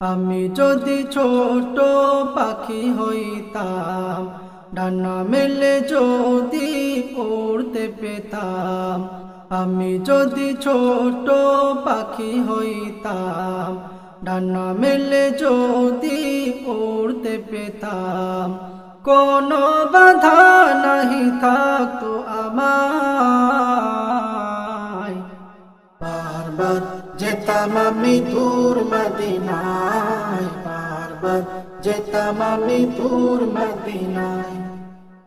আমি যদি ছোট পাখি হইতাম, ডানা মেলে যদি উড়তে পেতাম। আমি যদি ছোট পাখি হইতাম, ডানা মেলে যদি উড়তে পেতাম। কোনো বাধা নাহি থাকতো আমায়, বারবার যেতাম আমি দূর মদিনায়, বারবার যেতাম আমি দূর মদিনায়,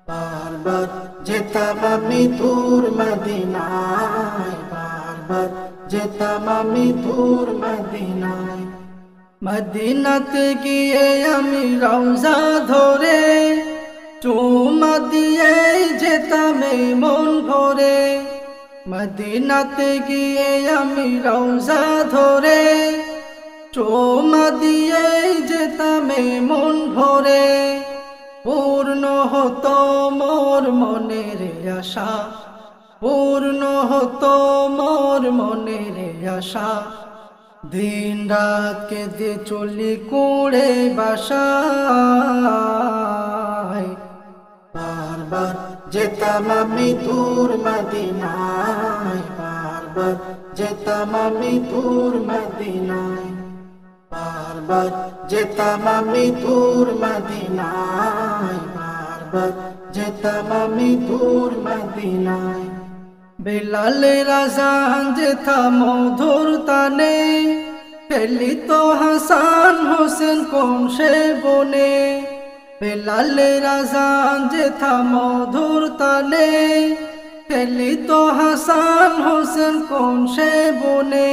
বারবার যেতাম আমি দূর মদিনায়, বারবার যেতাম আমি দূর মদিনায়। মদিনাতে গিয়ে আমি রওজা ধরে চুমা দিয়ে যেতাম মন ভরে। মদিনাতে গিয়ে আমি রওজা ধরে চুমা দিয়ে যেতাম মন ভরে। পূর্ণ হতো মোর মনের আশা, পূর্ণ হতো মোর মনের আশা। দিন রাত কেঁদে চলি কুড়ে বাসায়, বারবার যেতাম আমি দূর মদিনায়, বারবার যেতাম আমি দূর মদিনায়, বারবার যেতাম আমি দূর মদিনায়, বারবার যেতাম আমি দূর মদিনায়। বেলালের আযান যেথা মধুর তানে, খেলিত হাসান হোসেন কোন সে বনে। বেলালের আযান যেথা মধুর তানে, খেলিত হাসান হোসেন কোন সে বনে।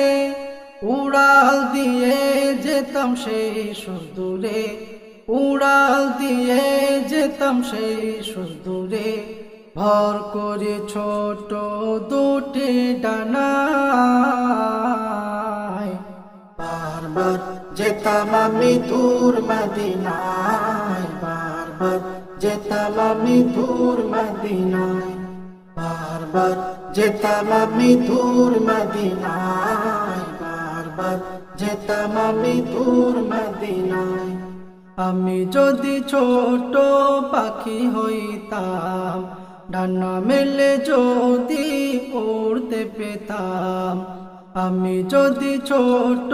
উড়াল দিয়ে যেতাম সেই সুদূরে, উড়াল দিয়ে যেতাম সেই সুদূরে। ভর করে ছোট দুটি ডানায়, বারবার যেতাম আমি দূর মদিনায়, বারবার যেতাম আমি দূর মদিনায়, বারবার যেতাম আমি দূর মদিনায়, বারবার যেতাম আমি দূর মদিনায়। আমি যদি ছোট পাখি হইতাম, ডানা মেলে যদি উড়তে পেতাম। আমি যদি ছোট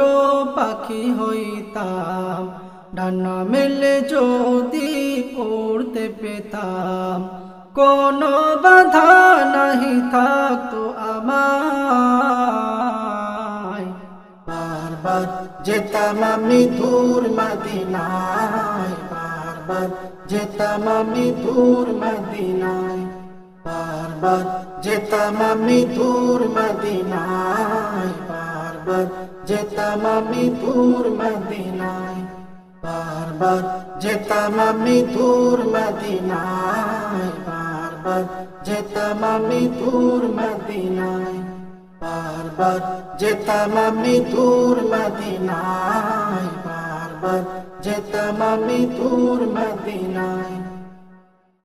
পাখি হইতাম, ডানা মেলে যদি উড়তে পেতাম। কোনো বাধা নাহি থাকতো আমায়, বারবার যেতাম আমি দূর মদিনায়, বারবার যেতাম আমি দূর মদিনায়, বারবার যেতাম আমি দূর মদিনায়, বারবার যেতাম আমি দূর মদিনায়, বারবার যেতাম আমি দূর মদিনায়, বারবার যেতাম আমি দূর মদিনায়, বারবার যেতাম আমি দূর মদিনায়, বারবার যেতাম আমি দূর মদিনায়।